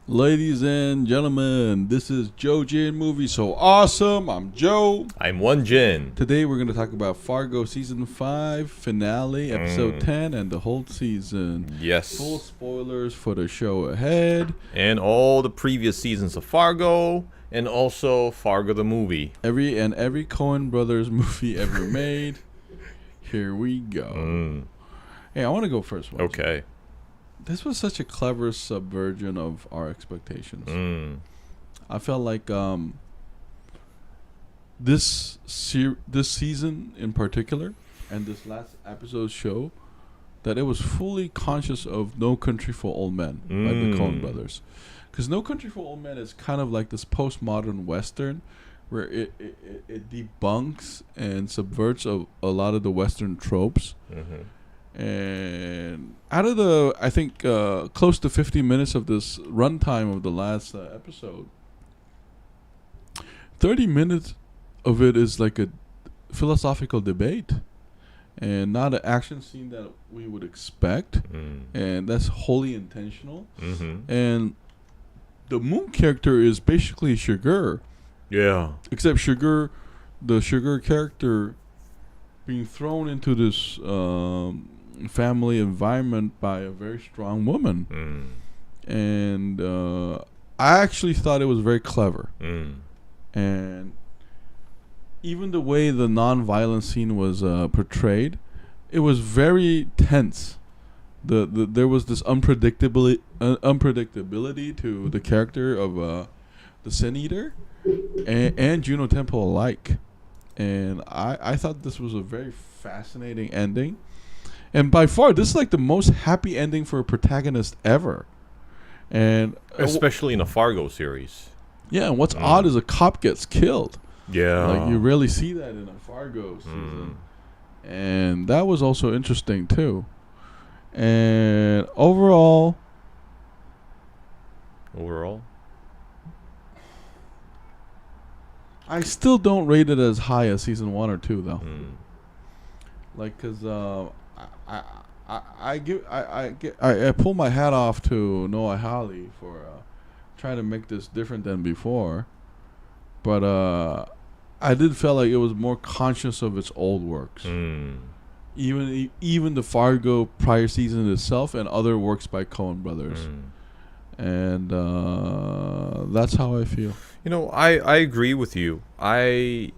Ladies and gentlemen, this is Joe Jin Movie So Awesome. I'm Joe. I'm One Jin. Today we're going to talk about Fargo Season 5, finale, Episode 10, and the whole season. Yes. Full spoilers for the show ahead. And all the previous seasons of Fargo, and also Fargo the movie. Every Coen Brothers movie ever made. Here we go. Hey, I want to go first. Okay. This was such a clever subversion of our expectations. I felt like this season in particular, and this last episode show, that it was fully conscious of No Country for Old Men by the Coen Brothers. Because No Country for Old Men is kind of like this postmodern Western where it debunks and subverts a lot of the Western tropes. And out of the, I think, close to 50 minutes of this runtime of the last episode, 30 minutes of it is like a philosophical debate and not an action scene that we would expect. And that's wholly intentional. And the Moon character is basically Sugar. Yeah. Except the Sugar character being thrown into this family environment by a very strong woman. And I actually thought it was very clever. And even the way the non-violent scene was portrayed, it was very tense. There was this unpredictability to the character of the Sin Eater and Juno Temple alike. And I thought this was a very fascinating ending. And by far, this is like the most happy ending for a protagonist ever. And especially in a Fargo series. Yeah, and what's odd is a cop gets killed. Yeah. Like, you rarely see that in a Fargo season. And that was also interesting, too. And overall... I still don't rate it as high as season 1 or 2, though. Like, because I pull my hat off to Noah Hawley for trying to make this different than before, but I did feel like it was more conscious of its old works, even the Fargo prior season itself and other works by Coen Brothers, and that's how I feel. You know, I agree with you. I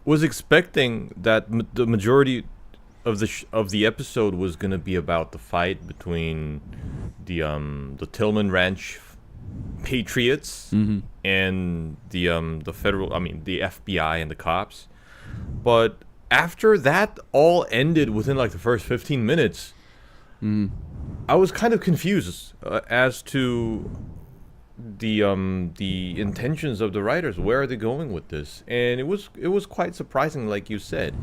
was expecting that the majority of the episode was going to be about the fight between the Tillman Ranch Patriots and the federal, the FBI and the cops. But after that all ended within like the first 15 minutes, I was kind of confused as to the intentions of the writers. Where are they going with this? And it was quite surprising, like you said.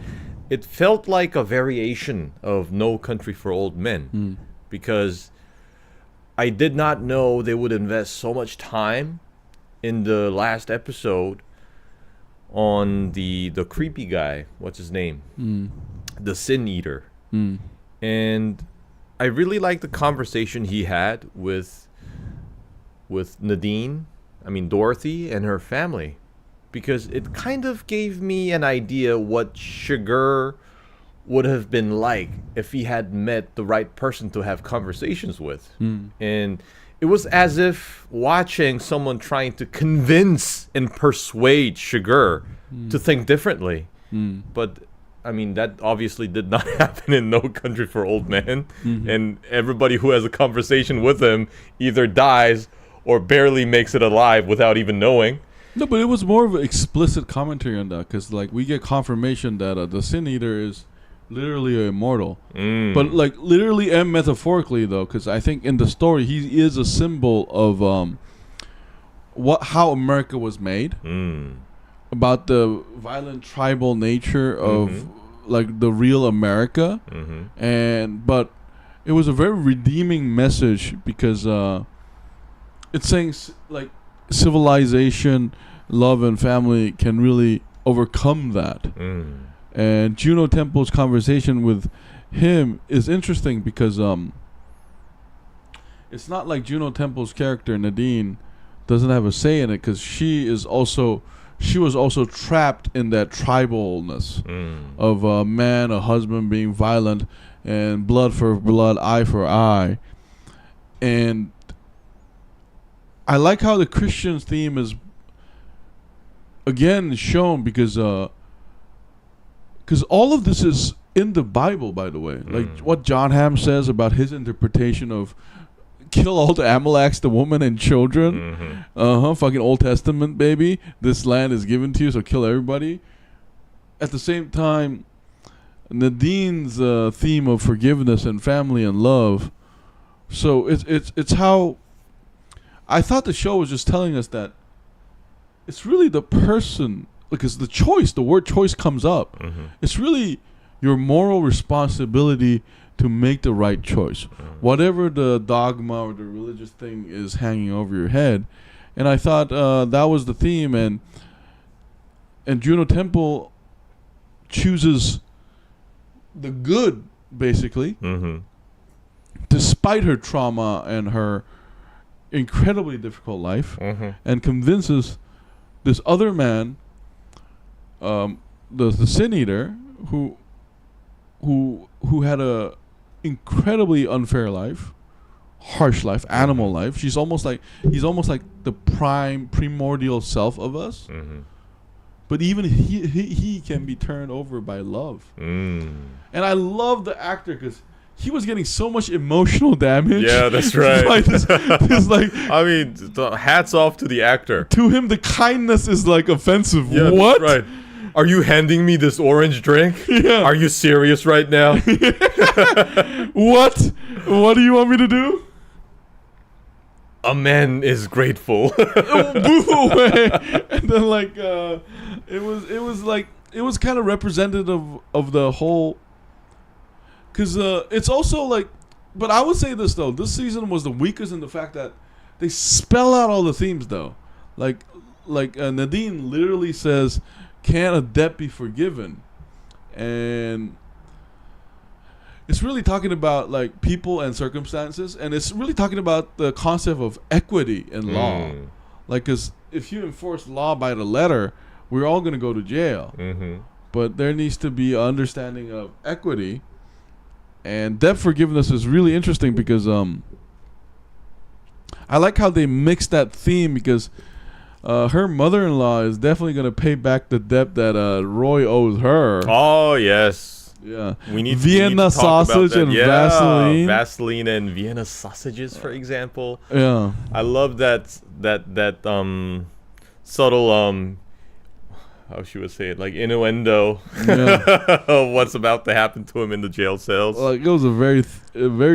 It felt like a variation of No Country for Old Men, because I did not know they would invest so much time in the last episode on the creepy guy. What's his name? The Sin Eater. And I really liked the conversation he had with Dorothy and her family, because it kind of gave me an idea what Sugar would have been like if he had met the right person to have conversations with. And it was as if watching someone trying to convince and persuade Sugar to think differently. But that obviously did not happen in No Country for Old Men. And everybody who has a conversation with him either dies or barely makes it alive without even knowing. No, but it was more of an explicit commentary on that, because like we get confirmation that the Sin Eater is literally immortal, but like literally and metaphorically though, because I think in the story he is a symbol of how America was made, about the violent tribal nature of like the real America, but it was a very redeeming message, because it's saying like civilization, love, and family can really overcome that. And Juno Temple's conversation with him is interesting because it's not like Juno Temple's character Nadine doesn't have a say in it, because she was also trapped in that tribalness of a man, a husband being violent, and blood for blood, eye for eye. And I like how the Christian theme is again shown, because all of this is in the Bible, by the way. Like what John Hamm says about his interpretation of kill all the Amaleks, the woman and children. Fucking Old Testament, baby. This land is given to you, so kill everybody. At the same time, Nadine's theme of forgiveness and family and love. So it's how I thought the show was just telling us that it's really the person, because the word choice comes up. It's really your moral responsibility to make the right choice, whatever the dogma or the religious thing is hanging over your head. And I thought that was the theme, and Juno Temple chooses the good, basically, despite her trauma and her incredibly difficult life, and convinces this other man, the sin eater, who had a incredibly unfair life, harsh life, animal life. He's almost like the primordial self of us. But even he can be turned over by love. And I love the actor, because he was getting so much emotional damage. Yeah, that's right. Like this, I mean, hats off to the actor. To him, the kindness is like offensive. Yeah, what? That's right. Are you handing me this orange drink? Yeah. Are you serious right now? What? What do you want me to do? A man is grateful. Move away. And then it was kind of representative of the whole. Because it's also like, but I would say this though, this season was the weakest in the fact that they spell out all the themes though. Like Nadine literally says, "Can a debt be forgiven?" And it's really talking about like people and circumstances, and it's really talking about the concept of equity in law. Like, because if you enforce law by the letter, we're all going to go to jail. But there needs to be an understanding of equity. And debt forgiveness is really interesting, because I like how they mix that theme, because her mother-in-law is definitely going to pay back the debt that Roy owes her. Oh, yes. Yeah. We need Vienna to talk sausage about that. and Vaseline. Vaseline and Vienna sausages, for example. Yeah. I love that subtle how she would say it, like innuendo of what's about to happen to him in the jail cells. Like, it was a very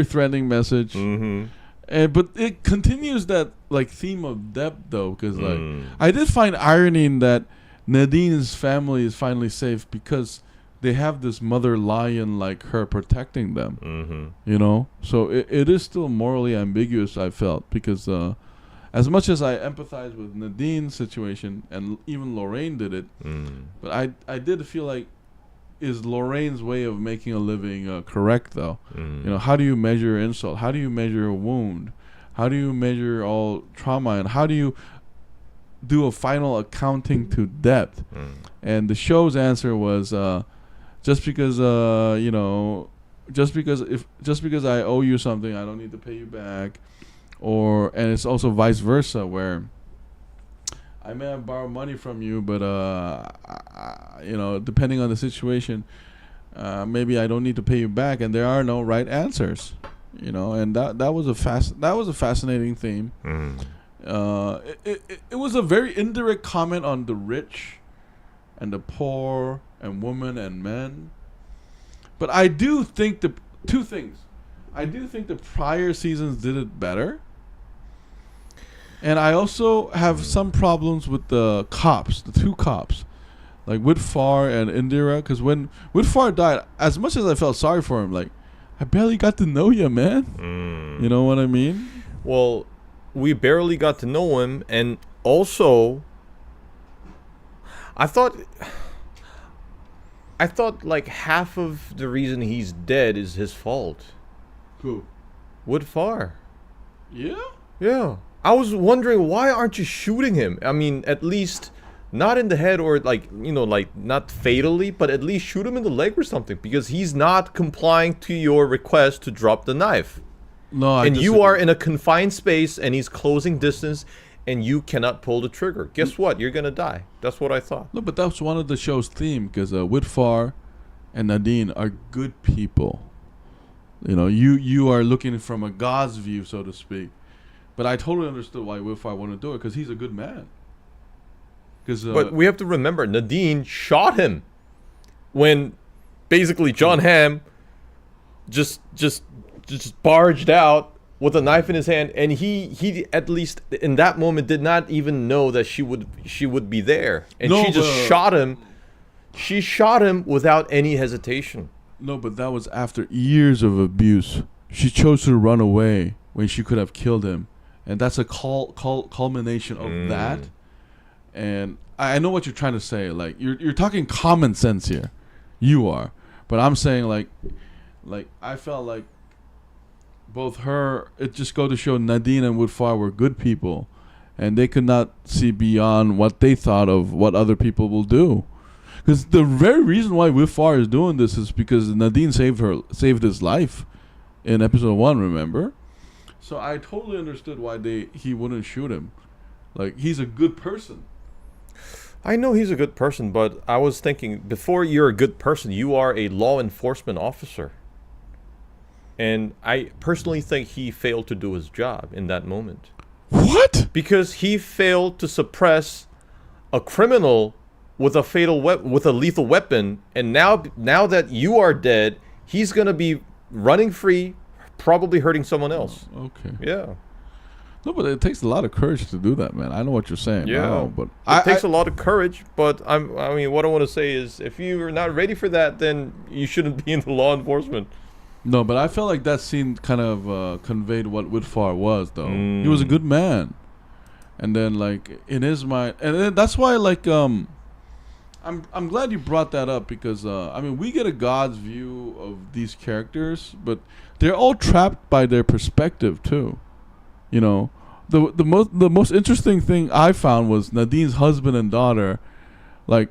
threatening message. But it continues that like theme of debt though, because like I did find irony in that Nadine's family is finally safe because they have this mother lion like her protecting them. You know, so it is still morally ambiguous, I felt, because as much as I empathize with Nadine's situation, and even Lorraine did it, but I did feel like, is Lorraine's way of making a living correct though? You know, how do you measure insult? How do you measure a wound? How do you measure all trauma? And how do you do a final accounting to debt? And the show's answer was, just because I owe you something, I don't need to pay you back. And it's also vice versa, where I may have borrowed money from you, but depending on the situation, maybe I don't need to pay you back, and there are no right answers. You know, and that was a fascinating theme. It was a very indirect comment on the rich and the poor and women and men. But I do think two things. I do think the prior seasons did it better. And I also have some problems with the two cops, like Whitfar and Indira. Because when Whitfar died, as much as I felt sorry for him, like, I barely got to know you, man. You know what I mean? Well, we barely got to know him, and also, I thought like half of the reason he's dead is his fault. Who? Woodfar. Yeah. Yeah. I was wondering, why aren't you shooting him? I mean, at least not in the head or like, like not fatally, but at least shoot him in the leg or something, because he's not complying to your request to drop the knife. No, I And you disagree. are in a confined space and he's closing distance and you cannot pull the trigger. Guess what? You're going to die. That's what I thought. No, but that's one of the show's theme because Whitfar and Nadine are good people. You are looking from a God's view, so to speak. But I totally understood why Whitfar wanted to do it because he's a good man. But we have to remember, Nadine shot him when basically John Hamm just barged out with a knife in his hand, and he at least in that moment did not even know that she would be there, and she just shot him. She shot him without any hesitation. No, but that was after years of abuse. She chose to run away when she could have killed him, and that's a culmination of that. And I know what you're trying to say. Like you're talking common sense here, you are, but I'm saying like I felt like both her. It just go to show Nadine and Woodfire were good people, and they could not see beyond what they thought of what other people will do. Because the very reason why Woodfire is doing this is because Nadine saved his life in episode 1. Remember? So I totally understood why he wouldn't shoot him. Like he's a good person. I know he's a good person, but I was thinking, before you're a good person, you are a law enforcement officer. And I personally think he failed to do his job in that moment. What? Because he failed to suppress a criminal with a lethal weapon, and now that you are dead, he's gonna be running free, probably hurting someone else. Okay. Yeah. No, but it takes a lot of courage to do that, man. I know what you're saying. Yeah, but it takes a lot of courage. But what I want to say is, if you're not ready for that, then you shouldn't be in the law enforcement. No, but I felt like that scene kind of conveyed what Whitfire was, though. He was a good man, and then like in his mind, and then that's why like I'm glad you brought that up because we get a God's view of these characters, but they're all trapped by their perspective too. The most interesting thing I found was Nadine's husband and daughter, like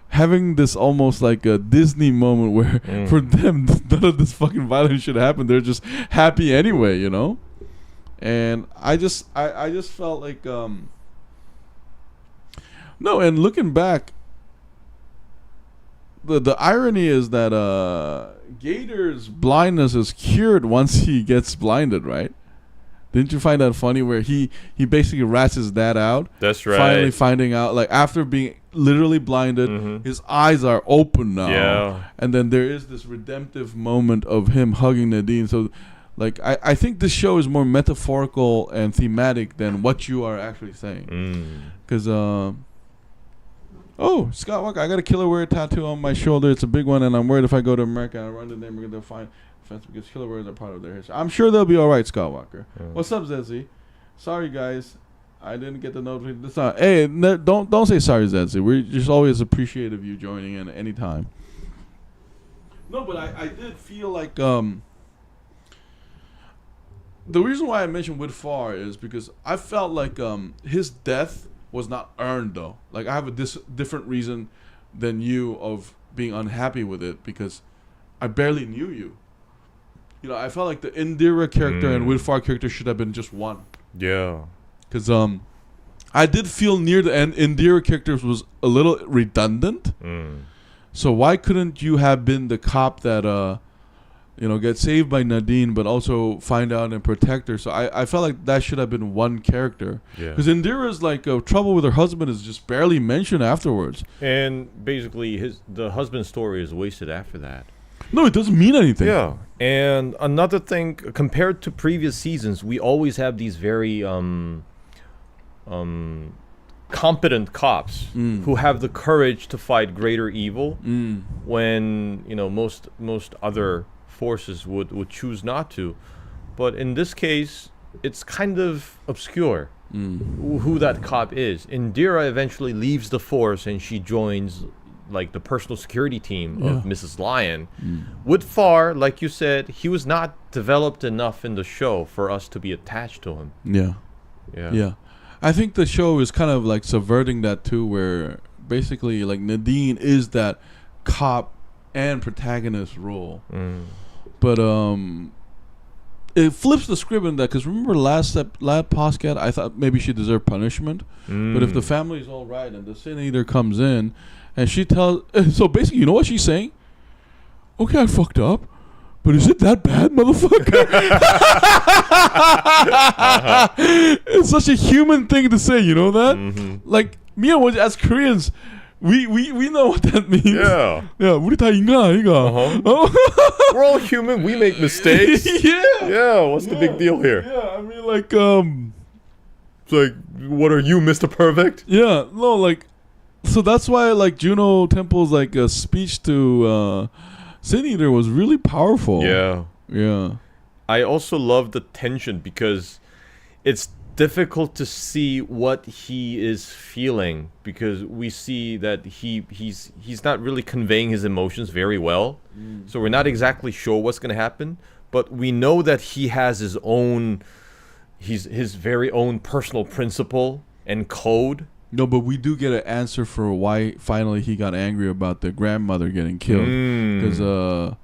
having this almost like a Disney moment where for them none of this fucking violence should happen. They're just happy anyway, And I just felt like no. And looking back, the irony is that Gator's blindness is cured once he gets blinded, right? Didn't you find that funny where he basically rats his dad out? That's right. Finally finding out, like after being literally blinded, his eyes are open now. Yeah. And then there is this redemptive moment of him hugging Nadine. So, like, I think this show is more metaphorical and thematic than what you are actually saying. Because, Scott Walker, I got a Killer Word tattoo on my shoulder. It's a big one, and I'm worried if I go to America and I run to them, they'll find offense because killer words are part of their history. I'm sure they'll be all right, Scott Walker. What's up, Zedzi? Sorry, guys. I didn't get the notification. Hey, don't say sorry, Zedzi. We're just always appreciative of you joining in anytime. No, but I did feel like the reason why I mentioned Whitfire is because I felt like his death was not earned, though. Like, I have a different reason than you of being unhappy with it because I barely knew you. I felt like the Indira character and Whitfire character should have been just one. Yeah. Because I did feel near the end Indira characters was a little redundant. So why couldn't you have been the cop that get saved by Nadine but also find out and protect her? So I felt like that should have been one character. Yeah. Because Indira's like trouble with her husband is just barely mentioned afterwards. And basically the husband's story is wasted after that. No, it doesn't mean anything. Yeah. And another thing, compared to previous seasons, we always have these very competent cops who have the courage to fight greater evil when most other forces would choose not to. But in this case, it's kind of obscure who that cop is. Indira eventually leaves the force and she joins like the personal security team of Mrs. Lion. With Far, like you said, he was not developed enough in the show for us to be attached to him. Yeah. I think the show is kind of like subverting that too, where basically like Nadine is that cop and protagonist role. But it flips the script in that, because remember last podcast I thought maybe she deserved punishment. But if the family's all right and the sin eater comes in and she tells, so basically, you know what she's saying? Okay, I fucked up, but is it that bad, motherfucker? It's such a human thing to say, you know that? Like, me and as Koreans, we know what that means. Yeah, 우리 다 인간이가. We're all human. We make mistakes. Yeah. What's the big deal here? Yeah, I mean, like, it's like, what are you, Mr. Perfect? Yeah, no, like, so that's why, like, Juno Temple's like speech to Sin Eater was really powerful. Yeah. I also love the tension because it's difficult to see what he is feeling, because we see that he's not really conveying his emotions very well. So we're not exactly sure what's going to happen, but we know that he has his own his very own personal principle and code. No, but we do get an answer for why finally he got angry about the grandmother getting killed. Because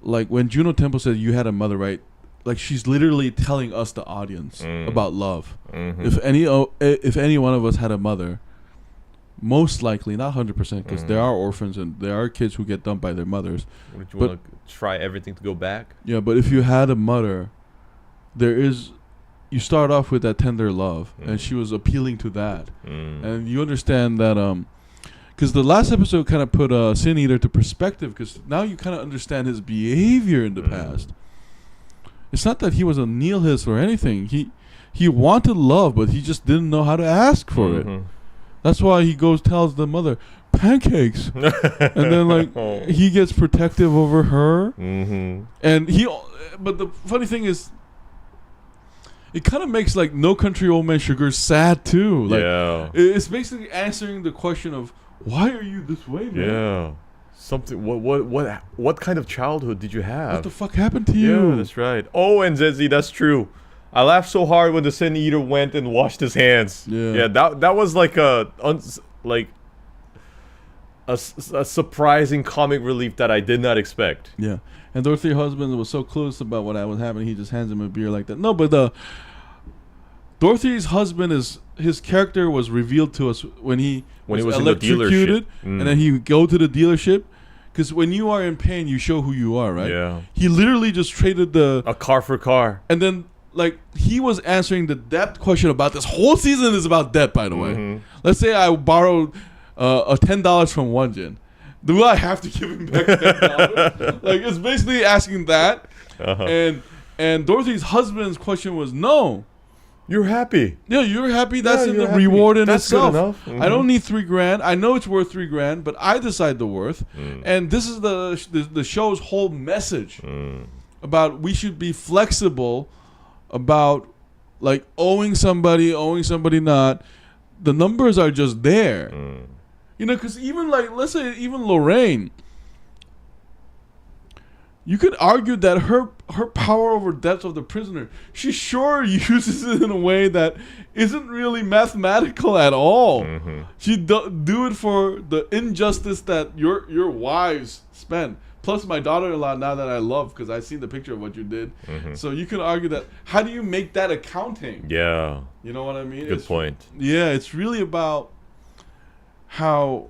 like when Juno Temple said you had a mother, right? Like, she's literally telling us, the audience, about love. If any one of us had a mother, most likely, not 100%, because there are orphans and there are kids who get dumped by their mothers. Would you want to try everything to go back? Yeah, but if you had a mother, you start off with that tender love, and she was appealing to that. And you understand that, because the last episode kind of put Sin Eater to perspective, because now you kind of understand his behavior in the past. It's not that he was a nihilist or anything. He wanted love, but he just didn't know how to ask for it. That's why he tells the mother, pancakes. And then, like, he gets protective over her. And but the funny thing is, it kind of makes, like, No Country Old Man Sugar sad, too. Like, it's basically answering the question of, why are you this way, man? Yeah. Something. What kind of childhood did you have? What the fuck happened to you? Yeah, that's right. Oh, and Zezzy, that's true. I laughed so hard when the Sin Eater went and washed his hands. Yeah. That was like a surprising comic relief that I did not expect. Yeah, and Dorothy's husband was so clueless about what was happening. He just hands him a beer like that. No, but Dorothy's husband his character was revealed to us when he was in the dealership, and then he would go to the dealership. Because when you are in pain, you show who you are, right? Yeah. He literally just traded a car for car. And then, like, he was answering the debt question about this whole season is about debt, by the way. Let's say I borrowed a $10 from Wonjin. Do I have to give him back $10? Like, it's basically asking that. And Dorothy's husband's question was, no. You're happy. Yeah, you're happy. That's in the reward in itself. That's good enough. I don't need $3,000. I know it's worth $3,000, but I decide the worth. And this is the show's whole message about we should be flexible about, like, owing somebody not. The numbers are just there. You know, because even, like, let's say even Lorraine, you could argue that her power over deaths of the prisoner, she sure uses it in a way that isn't really mathematical at all. She do it for the injustice that your wives spend. Plus my daughter-in-law, now that I love, because I've seen the picture of what you did. So you can argue that, how do you make that accounting? Yeah. You know what I mean? Good point. Yeah, it's really about how...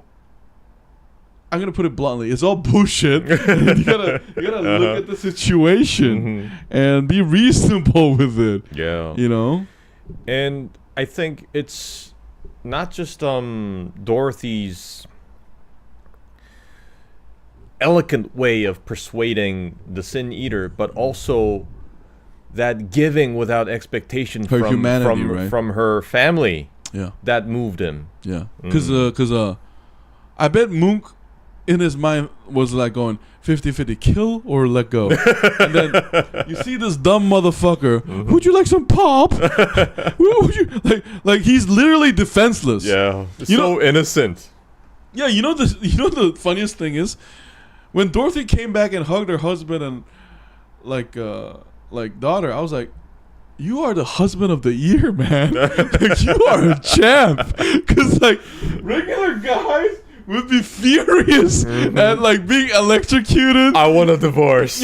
I'm gonna put it bluntly. It's all bullshit. you gotta look at the situation and be reasonable with it. Yeah, you know. And I think it's not just Dorothy's elegant way of persuading the Sin Eater, but also that giving without expectation her humanity, right? From her family. Yeah, that moved him. Yeah, because I bet Mook in his mind was like going 50-50, kill or let go. And then you see this dumb motherfucker. Would you like some pop? Would you like he's literally defenseless. Yeah, so innocent. Yeah, you know the funniest thing is when Dorothy came back and hugged her husband and like daughter, I was like, you are the husband of the year, man. Like, you are a champ. Because like regular guys would be furious at like being electrocuted. I want a divorce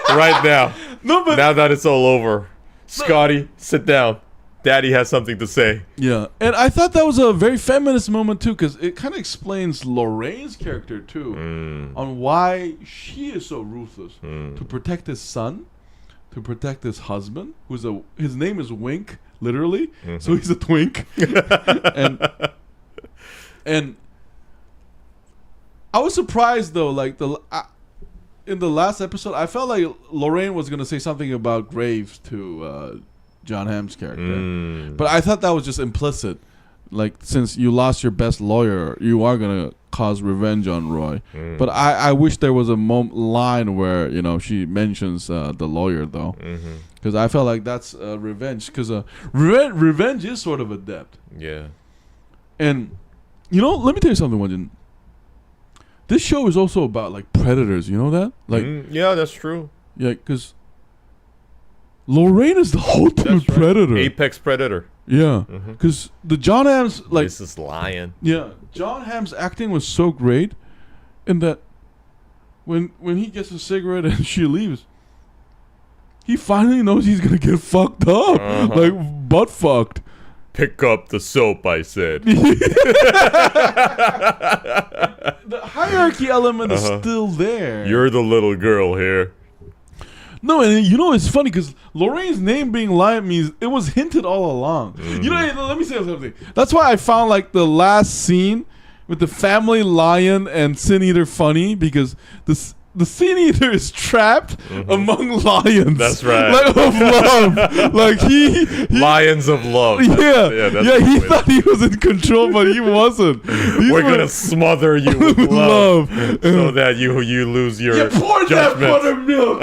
right now. No, but now that it's all over, Scotty, sit down. Daddy has something to say. Yeah, and I thought that was a very feminist moment too, because it kind of explains Lorraine's character too, on why she is so ruthless to protect his son, to protect his husband, his name is Wink, literally, so he's a twink, and I was surprised though, like in the last episode, I felt like Lorraine was gonna say something about Graves to John Hamm's character, but I thought that was just implicit. Like, since you lost your best lawyer, you are gonna cause revenge on Roy. But I wish there was a line where she mentions the lawyer though, because I felt like that's revenge. Because revenge is sort of a debt. Yeah. And let me tell you something, Wenjin. This show is also about like predators. You know that? Like, yeah, that's true. Yeah, because Lorraine is the ultimate predator. Apex predator. Yeah, because the John Hamm's like this is lion. Yeah, John Hamm's acting was so great, in that when he gets a cigarette and she leaves, he finally knows he's gonna get fucked up, like butt fucked. Pick up the soap, I said. The hierarchy element is still there. You're the little girl here. No, and it's funny because Lorraine's name being Lion means it was hinted all along. Let me say something. That's why I found like the last scene with the family lion and Sin Eater funny, because the Sin Eater is trapped among lions. That's right. Like, of love. Like he lions of love. Yeah, he thought he was in control, but he wasn't. We're gonna smother you with love, so that you lose your pour that buttermilk.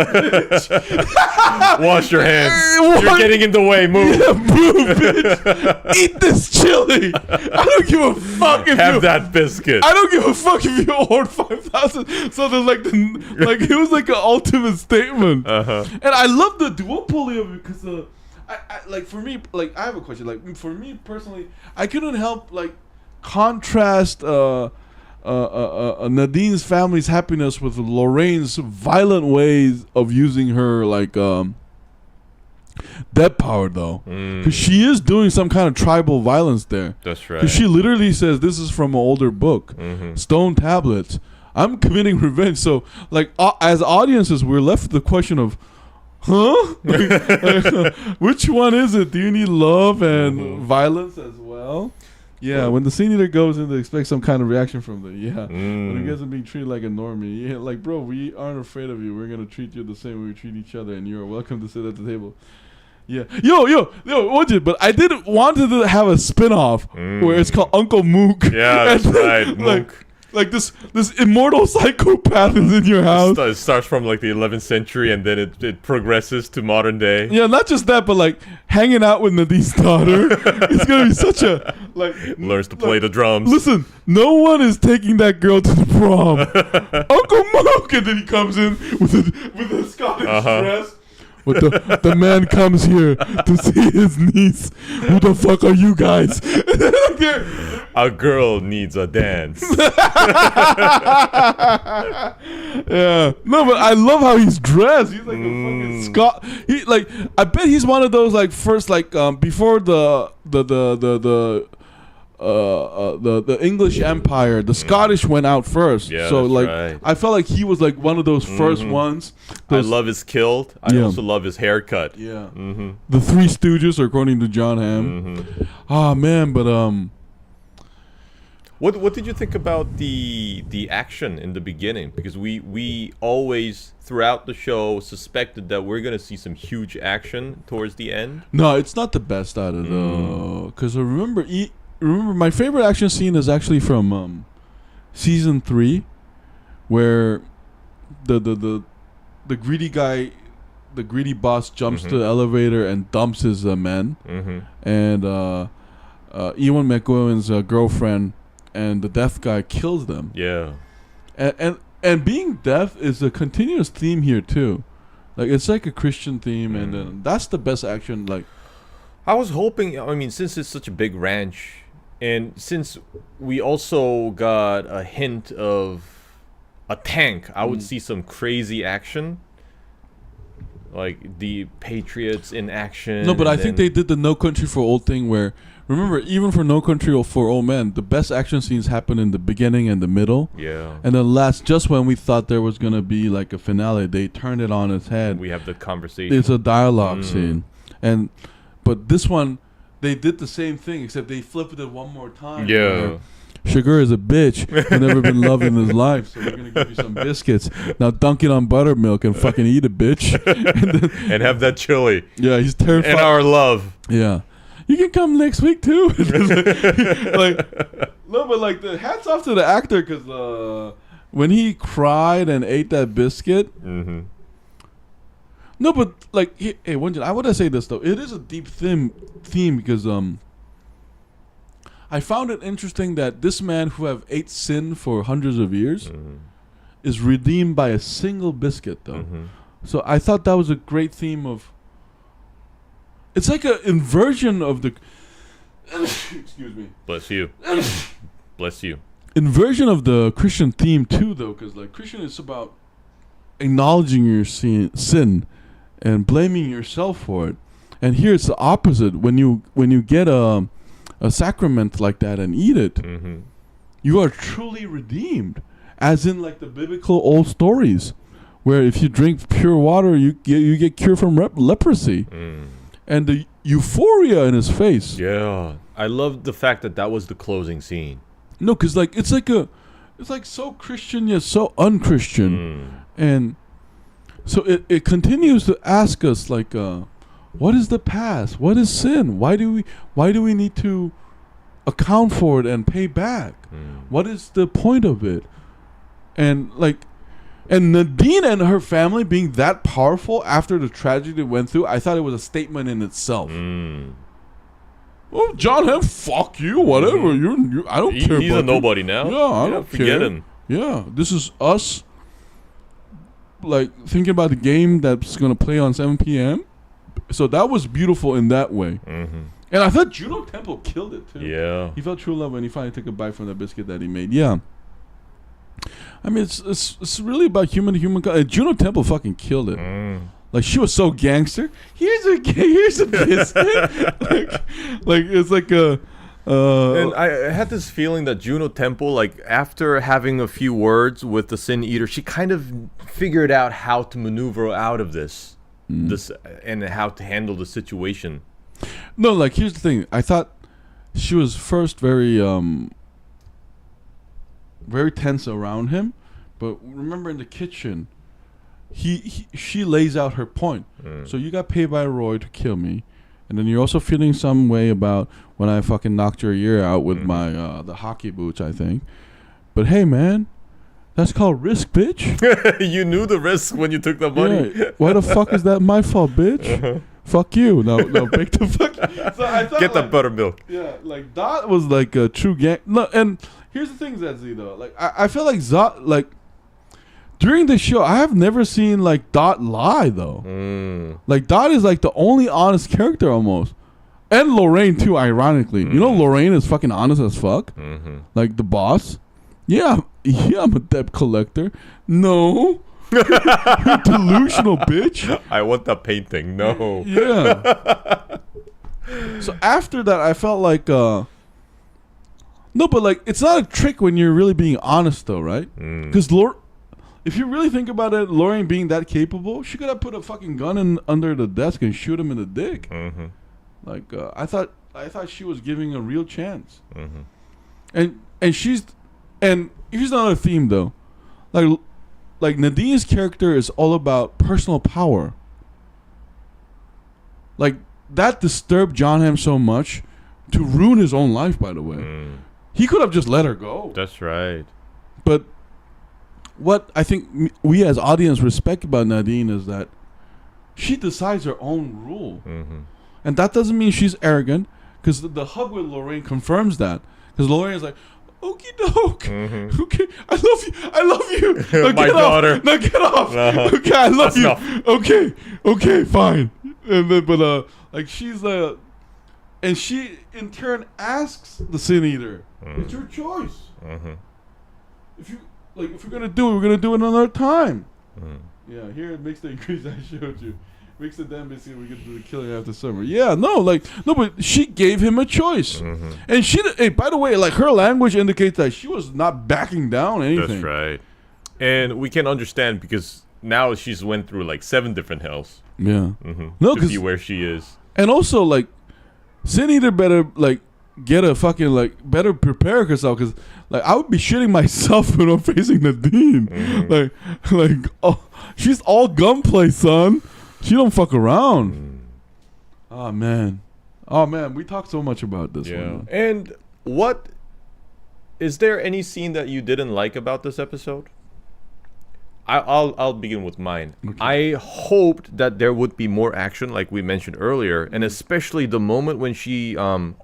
Wash your hands. You're getting in the way. Move. Yeah, move, bitch. Eat this chili. I don't give a fuck if have that biscuit. I don't give a fuck if you award 5,000. So there's like like it was like an ultimate statement. And I love the duopoly of it, because I like, for me, like, I have a question. Like, for me personally, I couldn't help like contrast Nadine's family's happiness with Lorraine's violent ways of using her like death power, though, because she is doing some kind of tribal violence there. That's right. Because she literally says, this is from an older book, stone tablets. I'm committing revenge. So, like, as audiences, we're left with the question of, which one is it? Do you need love and violence as well? Yeah, when the Sin Eater goes in, they expect some kind of reaction from them. Yeah, when he gets being treated like a normie. Yeah, like, bro, we aren't afraid of you. We're gonna treat you the same way we treat each other, and you're welcome to sit at the table. Yeah, yo, but I did wanted to have a spin-off where it's called Uncle Mook. Yeah, that's right, Mook. Like this immortal psychopath is in your house. It starts from like the 11th century, and then it progresses to modern day. Yeah, not just that, but like hanging out with Nadine's daughter. It's gonna be such a like. Learns to play the drums. Listen, no one is taking that girl to the prom. Uncle Mook, and then he comes in with a Scottish dress. But the man comes here to see his niece. Who the fuck are you guys? A girl needs a dance. Yeah. No, but I love how he's dressed. He's like a fucking Scot. I bet he's one of those like first before the English Empire, the Scottish went out first. Yeah, so like right. I felt like he was like one of those first ones. I love his kilt. I also love his haircut. Yeah. The Three Stooges, according to John Hamm. Oh man, but what did you think about the action in the beginning? Because we always throughout the show suspected that we're gonna see some huge action towards the end. No, it's not the best out of it. Because I remember my favorite action scene is actually from season 3, where the greedy guy, the greedy boss, jumps to the elevator and dumps his men, and Ewan McGowan's girlfriend and the deaf guy kills them. Yeah. And being deaf is a continuous theme here too. Like it's like a Christian theme, and that's the best action. Like I was hoping. I mean, since it's such a big ranch, and since we also got a hint of a tank, I would see some crazy action. Like the Patriots in action. No, but I think they did the No Country for Old thing where, remember, even for No Country for Old Men, the best action scenes happen in the beginning and the middle. Yeah. And then last, just when we thought there was going to be like a finale, they turned it on its head. We have the conversation. It's a dialogue scene. But this one, they did the same thing, except they flipped it one more time. Yeah. Sugar is a bitch who never been loved in his life, so we're gonna give you some biscuits. Now dunk it on buttermilk and fucking eat it, bitch. And have that chili. Yeah, he's terrified. And our love. Yeah, you can come next week too. No, but like the hats off to the actor because when he cried and ate that biscuit. Mm-hmm. No, but like, hey, Wenjin, I want to say this though. It is a deep theme because I found it interesting that this man who have ate sin for hundreds of years is redeemed by a single biscuit, though. So I thought that was a great theme of. It's like an inversion of the. Excuse me. Bless you. Bless you. Inversion of the Christian theme too, though, because like Christian is about acknowledging your sin and blaming yourself for it, and here it's the opposite. When you get a sacrament like that and eat it, you are truly redeemed, as in like the biblical old stories, where if you drink pure water, you get cured from leprosy, and the euphoria in his face. Yeah, I love the fact that was the closing scene. No, because like it's like so Christian yet so unchristian, and so it continues to ask us like. What is the past? What is sin? Why do we need to account for it and pay back? What is the point of it? And Nadine and her family being that powerful after the tragedy they went through, I thought it was a statement in itself. Oh, John Hamm, fuck you, whatever. You I don't care. He's a nobody now. Yeah, I don't forget care. him. Yeah, this is us. Like thinking about the game that's gonna play on 7 p.m. So that was beautiful in that way. And I thought Juno Temple killed it too. Yeah. He felt true love when he finally took a bite from the biscuit that he made. Yeah. I mean, it's really about human to human. Juno Temple fucking killed it. Like she was so gangster. Here's a biscuit. like it's like a. And I had this feeling that Juno Temple, like after having a few words with the Sin Eater, she kind of figured out how to maneuver out of this and how to handle the situation. No, like here's the thing. I thought she was first very tense around him, but remember in the kitchen, she lays out her point. So you got paid by Roy to kill me, and then you're also feeling some way about when I fucking knocked your ear out with my the hockey boots, I think. But hey, man. That's called risk, bitch. You knew the risk when you took the money. Yeah. Why the fuck is that my fault, bitch? Fuck you. No, break the fuck. So I thought, get the buttermilk. Yeah, like Dot was like a true gang. No, and here's the thing, Zedzi, though. Like I feel like Zot, like during the show, I have never seen like Dot lie though. Like Dot is like the only honest character almost, and Lorraine too. Ironically, you know, Lorraine is fucking honest as fuck. Like the boss. Yeah, I'm a debt collector. No. You're delusional, bitch. I want the painting. No. Yeah. So after that, I felt like, no, but like, it's not a trick when you're really being honest, though, right? Because if you really think about it, Lorraine being that capable, she could have put a fucking gun under the desk and shoot him in the dick. Like, I thought she was giving a real chance. And she's. And here's another theme, though. Like Nadine's character is all about personal power. Like, that disturbed John Hamm so much to ruin his own life, by the way. He could have just let her go. That's right. But what I think we as audience respect about Nadine is that she decides her own rule. And that doesn't mean she's arrogant, because the hug with Lorraine confirms that. Because Lorraine is like, Okie doke. Okay, I love you. I love you. Now My get daughter. Off. Now get off. Uh-huh. Okay, I love That's you. enough. Okay, fine. And then, but like she's and she in turn asks the Sin Eater, "It's your choice. If we're gonna do it, we're gonna do it another time." Yeah, here it makes the increase I showed you. Makes it then basically we get to do the killing after summer. Yeah, no, but she gave him a choice, and hey, by the way, like her language indicates that she was not backing down anything. That's right, and we can understand because now she's went through like 7 different hells. Yeah, no, to be where she is, and also like Sin Eater better like get a fucking like better prepare herself because like I would be shitting myself when I'm facing Nadine. Oh, she's all gunplay, son. She don't fuck around. Oh man, we talked so much about this one. And what is there any scene that you didn't like about this episode? I'll begin with mine. Okay. I hoped that there would be more action, like we mentioned earlier, and especially the moment when she and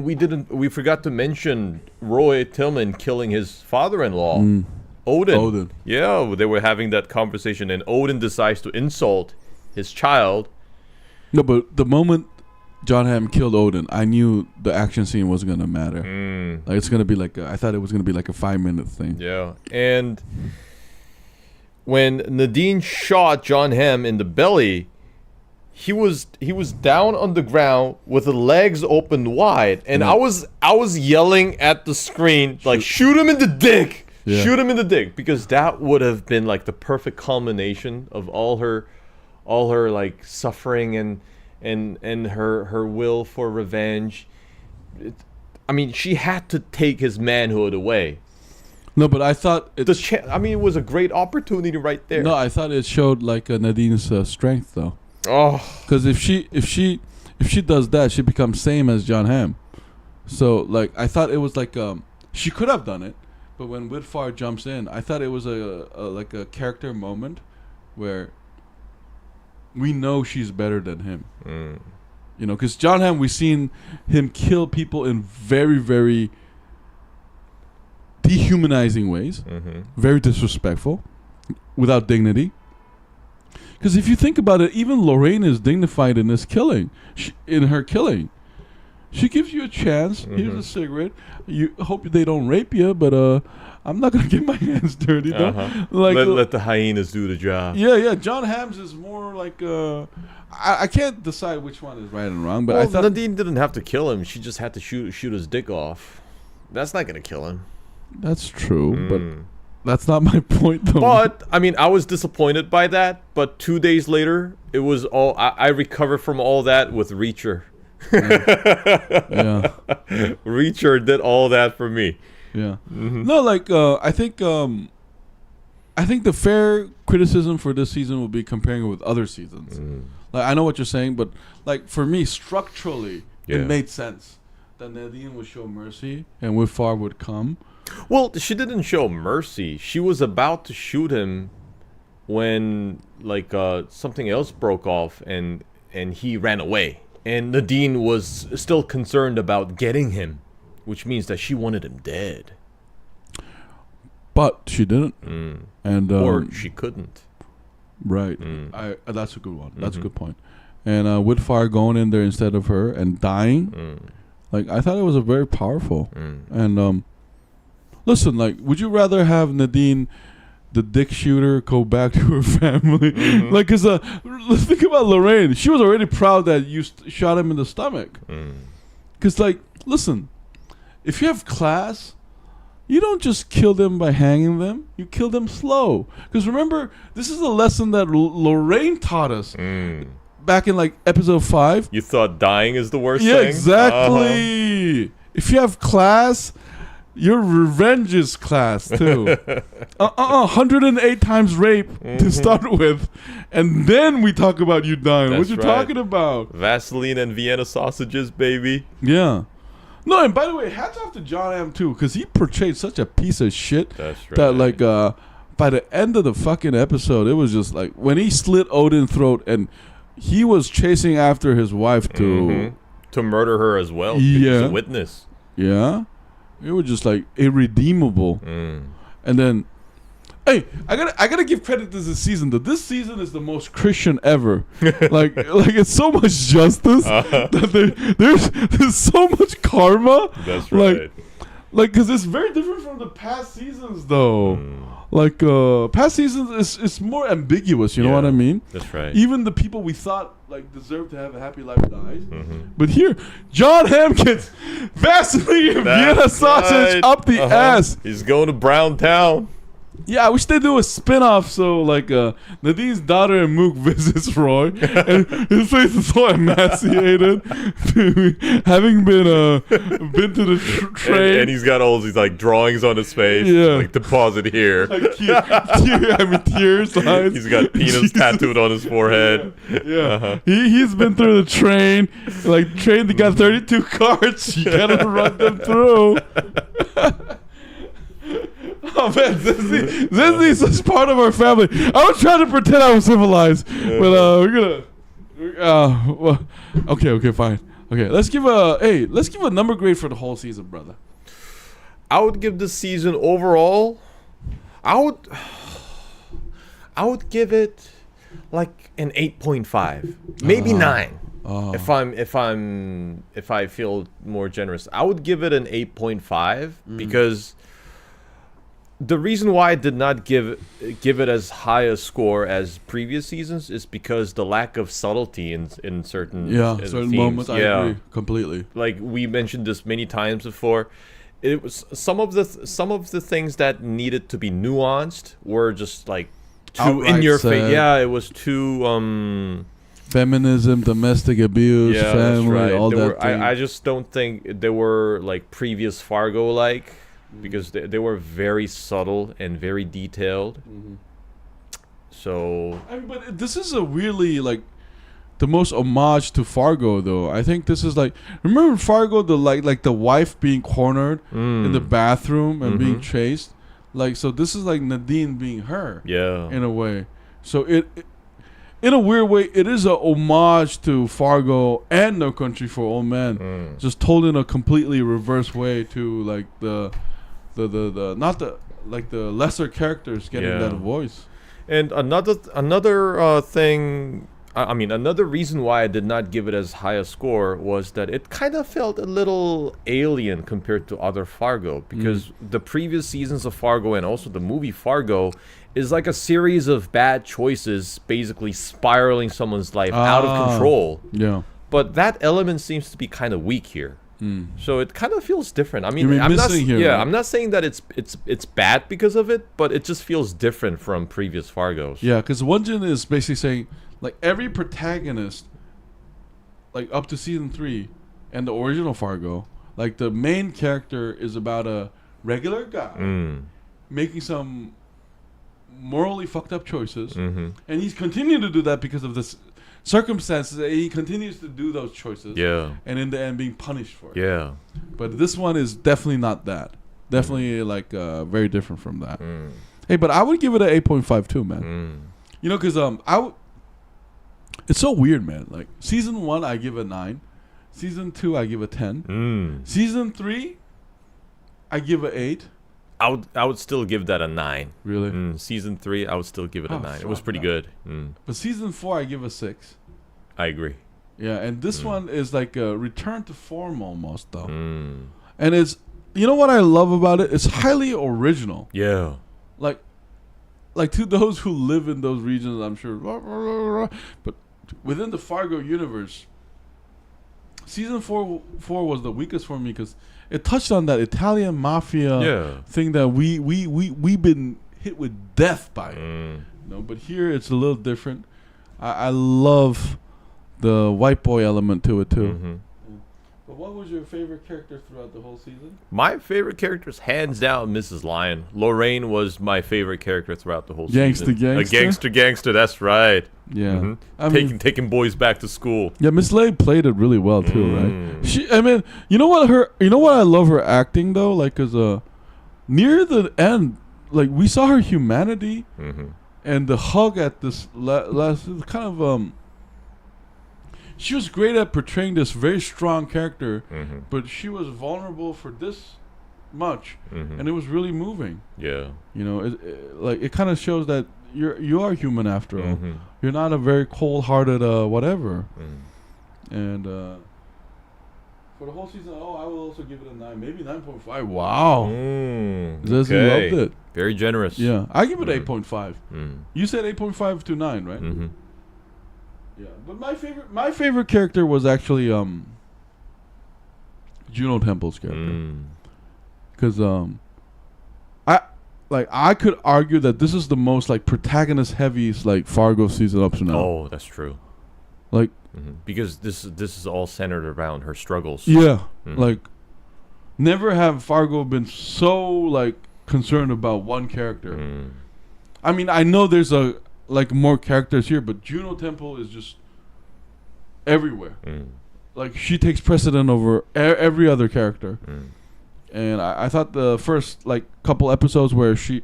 we forgot to mention Roy Tillman killing his father-in-law, Odin. Yeah, they were having that conversation, and Odin decides to insult his child. No, but the moment John Hamm killed Odin, I knew the action scene wasn't gonna matter. Like it's gonna be like I thought it was gonna be like a 5-minute thing. Yeah, and when Nadine shot John Hamm in the belly, he was down on the ground with the legs opened wide, and I was yelling at the screen like, "Shoot him in the dick! Yeah. Shoot him in the dick!" Because that would have been like the perfect culmination of all her like suffering and her will for revenge. I mean, she had to take his manhood away. No, but I thought it was a great opportunity right there. No, I thought it showed like Nadine's strength though. Oh, because if she does that, she becomes same as John Hamm. So like I thought it was like she could have done it, but when Whitfire jumps in, I thought it was like a character moment where we know she's better than him. You know, because John Hamm, we've seen him kill people in very, very dehumanizing ways, very disrespectful, without dignity. Because if you think about it, even Lorraine is dignified in this killing. In her killing, she gives you a chance. Here's a cigarette. You hope they don't rape you, but I'm not gonna get my hands dirty. Though. Like let the hyenas do the job. Yeah. John Hamm's is more like I can't decide which one is right and wrong. But I thought Nadine didn't have to kill him. She just had to shoot his dick off. That's not gonna kill him. That's true, but that's not my point, though. But I mean, I was disappointed by that. But 2 days later, it was all I recovered from all that with Reacher. Yeah. Reacher did all that for me. Yeah. No, like I think the fair criticism for this season will be comparing it with other seasons. Like I know what you're saying, but like for me, structurally, it made sense that Nadine would show mercy and Whitfire would come. Well, she didn't show mercy. She was about to shoot him when like something else broke off and he ran away. And Nadine was still concerned about getting him, which means that she wanted him dead. But she didn't. And or she couldn't. Right. That's a good one. That's a good point. And Whitfire going in there instead of her and dying. Like I thought it was a very powerful. And listen, like, would you rather have Nadine, the dick shooter, go back to her family? Like, cause let's think about Lorraine. She was already proud that you shot him in the stomach. Cause like, listen, if you have class, you don't just kill them by hanging them. You kill them slow. Because remember, this is a lesson that Lorraine taught us back in like episode 5. You thought dying is the worst thing? Yeah, exactly. If you have class, your revenge is class too. 108 times rape to start with, and then we talk about you dying. That's what you talking about? Vaseline and Vienna sausages, baby. Yeah. No, and by the way, hats off to John Hamm too, because he portrayed such a piece of shit. That's right. That like by the end of the fucking episode, it was just like when he slit Odin's throat and he was chasing after his wife to murder her as well. Yeah. As a witness. Yeah. It was just like irredeemable. And then, hey, I gotta give credit to this season. Though this season is the most Christian ever. like it's so much justice that there's so much karma. That's right. Like, cause it's very different from the past seasons, though. Like, past seasons it's more ambiguous. You know what I mean? That's right. Even the people we thought like deserved to have a happy life dies. But here, John Hamm gets Vaseline and Vienna sausage up the ass. He's going to Brown Town. Yeah, I wish they do a spin-off so like Nadine's daughter and Mook visits Roy and his face is so emaciated having been to the train and he's got all these like drawings on his face, like deposit here. Like tears. He's got penis tattooed on his forehead. He's been through the train, like train that got 32 carts. You gotta run them through. Oh man, Disney's such part of our family. I was trying to pretend I was civilized, but we're gonna. Well, okay, fine. Okay, let's give a number grade for the whole season, brother. I would give this season overall. I would give it like an 8.5, maybe 9. If I feel more generous, I would give it an 8.5 because. The reason why I did not give it as high a score as previous seasons is because the lack of subtlety in certain certain themes. moments. I agree completely. Like we mentioned this many times before, it was some of the things that needed to be nuanced were just like too outright in your said. face. Yeah, it was too feminism, domestic abuse, family, all that. I just don't think they were like previous Fargo like. Because they were very subtle and very detailed. So... but this is a really, like, the most homage to Fargo, though. I think this is like... Remember Fargo, the like the wife being cornered in the bathroom and being chased? Like, so this is like Nadine being her. Yeah. In a way. So it in a weird way, it is a homage to Fargo and No Country for Old Men. Just told in a completely reverse way to, like, the lesser characters getting that voice. And another thing, another reason why I did not give it as high a score was that it kind of felt a little alien compared to other Fargo, because the previous seasons of Fargo and also the movie Fargo is like a series of bad choices basically spiraling someone's life out of control. Yeah. But that element seems to be kind of weak here. So it kind of feels different. I mean, I'm not saying that it's bad because of it, but it just feels different from previous Fargos. Yeah, because Wonjin is basically saying, like, every protagonist, like, up to season 3 and the original Fargo, like, the main character is about a regular guy making some morally fucked up choices, and he's continuing to do that because of this circumstances. He continues to do those choices, and in the end being punished for it. But this one is definitely not that. Definitely like very different from that. Hey, but I would give it an 8.5 too, man. You know, because it's so weird, man. Like season 1 I give a 9, season 2 I give a 10, season 3 I give a 8. I would still give that a 9. Really? Season 3, I would still give it a 9. It was pretty good. But season 4, I give a 6. I agree. Yeah, and this one is like a return to form almost, though. And it's, you know what I love about it? It's highly original. Yeah. Like to those who live in those regions, I'm sure. But within the Fargo universe, season 4 was the weakest for me because it touched on that Italian mafia thing that we've been hit with death by. You know, but here it's a little different. I love the white boy element to it too. But what was your favorite character throughout the whole season? My favorite character is hands down Mrs. Lion. Lorraine was my favorite character throughout the whole season. A gangster, that's right. Yeah. Taking boys back to school. Yeah, Miss Lay played it really well too, right? You know what I love her acting though, like cuz near the end, like we saw her humanity and the hug at this last kind of she was great at portraying this very strong character, but she was vulnerable for this much, Mm-hmm. and it was really moving. Yeah. You know, it kind of shows that you are human after all. Mm-hmm. You're not a very cold-hearted whatever. Mm. And for the whole season, I will also give it a 9, maybe 9.5. Wow, Zezzy loved it. Very generous. Yeah, I give it 8.5. Mm. You said 8.5 to 9, right? Mm-hmm. Yeah, but my favorite character was actually Juno Temple's character, because I could argue that this is the most like protagonist heavy like Fargo season up to now. Oh, that's true. Like, because this is all centered around her struggles. yeah, like never have Fargo been so like concerned about one character. I mean, I know there's like more characters here, but Juno Temple is just everywhere. Like, she takes precedent over every other character. And I thought the first like couple episodes where she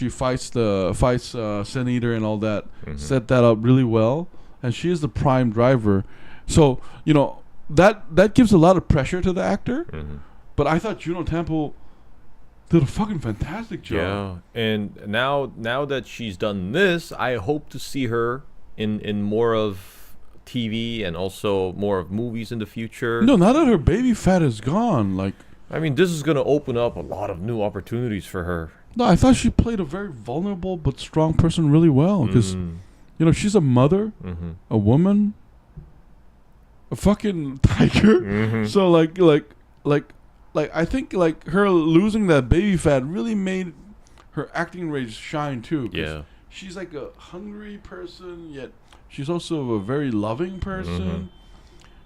fights Sin Eater and all that set that up really well, and she is the prime driver. So you know that gives a lot of pressure to the actor. But I thought Juno Temple did a fucking fantastic job. Yeah, and now that she's done this, I hope to see her in more of TV and also more of movies in the future. No, now that her baby fat is gone, like, I mean, this is going to open up a lot of new opportunities for her. no, I thought she played a very vulnerable but strong person really well. Because you know, she's a mother, a woman, a fucking tiger. So like I think like her losing that baby fat really made her acting range shine too. Yeah. She's like a hungry person, yet she's also a very loving person.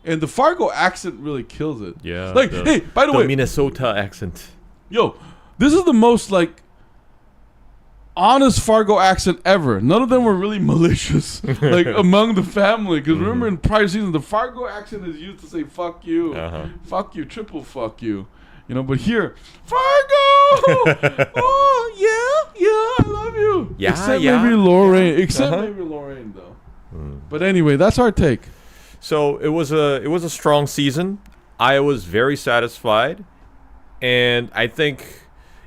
And the Fargo accent really kills it. Yeah. Like, hey, by the way, Minnesota accent. yo, this is the most like honest Fargo accent ever. None of them were really malicious, like among the family. Because remember in prior seasons, the Fargo accent is used to say "fuck you," "fuck you," triple "fuck you." You know, but here, Fargo. Oh yeah, I love you. Yeah, except yeah. maybe Lorraine. Except maybe Lorraine though. But anyway, that's our take. So it was a strong season. I was very satisfied, and I think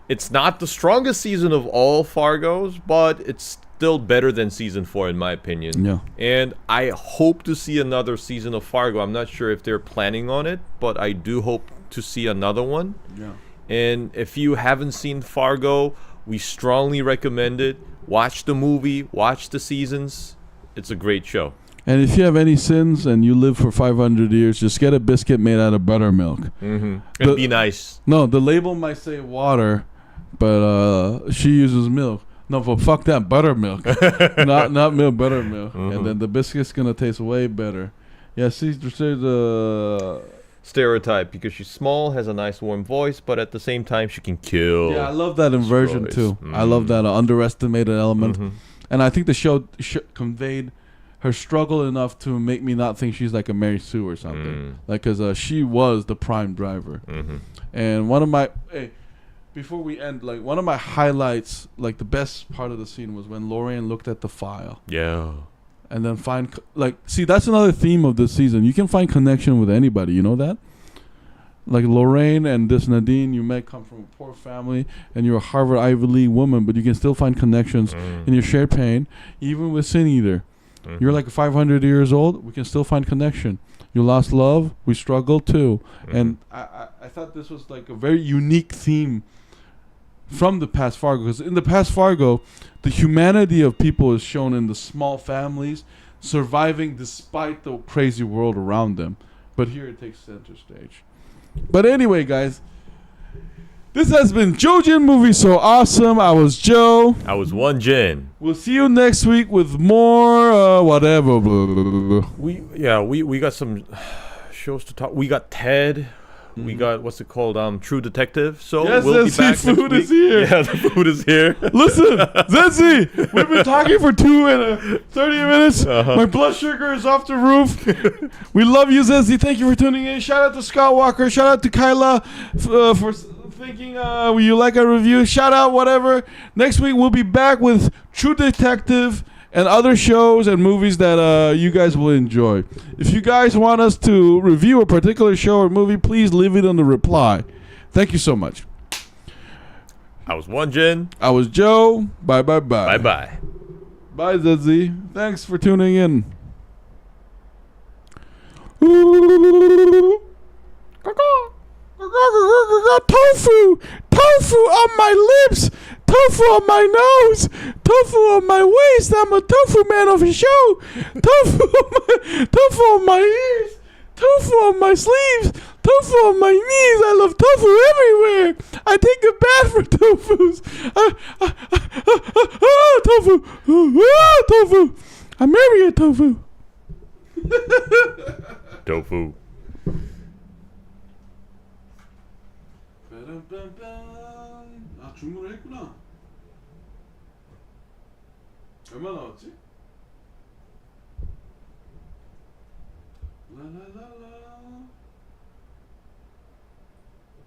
it's not the strongest season of all Fargos, but it's still better than season 4 in my opinion. Yeah. And I hope to see another season of Fargo. I'm not sure if they're planning on it, but I do hope to see another one. Yeah. And if you haven't seen Fargo, we strongly recommend it. Watch the movie, watch the seasons. It's a great show. And if you have any sins and you live for 500 years, just get a biscuit made out of buttermilk. And The- be nice. No, the label might say water, but she uses milk. No, but fuck that, buttermilk. not milk, buttermilk. And then the biscuit's going to taste way better. Yeah, see, there's a... Stereotype, because she's small, has a nice warm voice, but at the same time she can kill. Yeah, I love that inversion Voice. too. I love that underestimated element. And I think the show conveyed her struggle enough to make me not think she's like a Mary Sue or something. Like, because she was the prime driver. And one of my... Hey, before we end, like, one of my highlights, like the best part of the scene was when Lorraine looked at the file. Yeah. And then see, that's another theme of this season. You can find connection with anybody, you know that? Like Lorraine and this Nadine, you may come from a poor family and you're a Harvard Ivy League woman, but you can still find connections in your shared pain, even with Sin Eater. You're like 500 years old, we can still find connection. You lost love, we struggle too. And I thought this was like a very unique theme from the past Fargo, because in the past Fargo, the humanity of people is shown in the small families surviving despite the crazy world around them. But here it takes center stage. But anyway, guys, this has been Joe Movie So Awesome. I was Joe. I was one Jen. We'll see you next week with more whatever. We got some shows to talk. We got Ted. We got, what's it called? True Detective. So yes, we'll be back food next is here. Yeah, the food is here. Listen, Zenzi, we've been talking for 30 minutes. My blood sugar is off the roof. We love you, Zenzi. Thank you for tuning in. Shout out to Scott Walker. Shout out to Kyla for thinking you like our review. Shout out, whatever. Next week, we'll be back with True Detective and other shows and movies that you guys will enjoy. If you guys want us to review a particular show or movie, please leave it on the reply. Thank you so much. I was Wonjin. I was Joe. Bye. Bye. Bye, Zizzy. Thanks for tuning in. Tofu on my lips. Tofu on my nose. Tofu on my waist. I'm a tofu man of a show. Tofu on my ears. Tofu on my sleeves. Tofu on my knees. I love tofu everywhere. I take a bath for tofus. Tofu. Tofu. I marry a tofu. Tofu. 아, 주문을 했구나. 얼마 나왔지? 라라라라.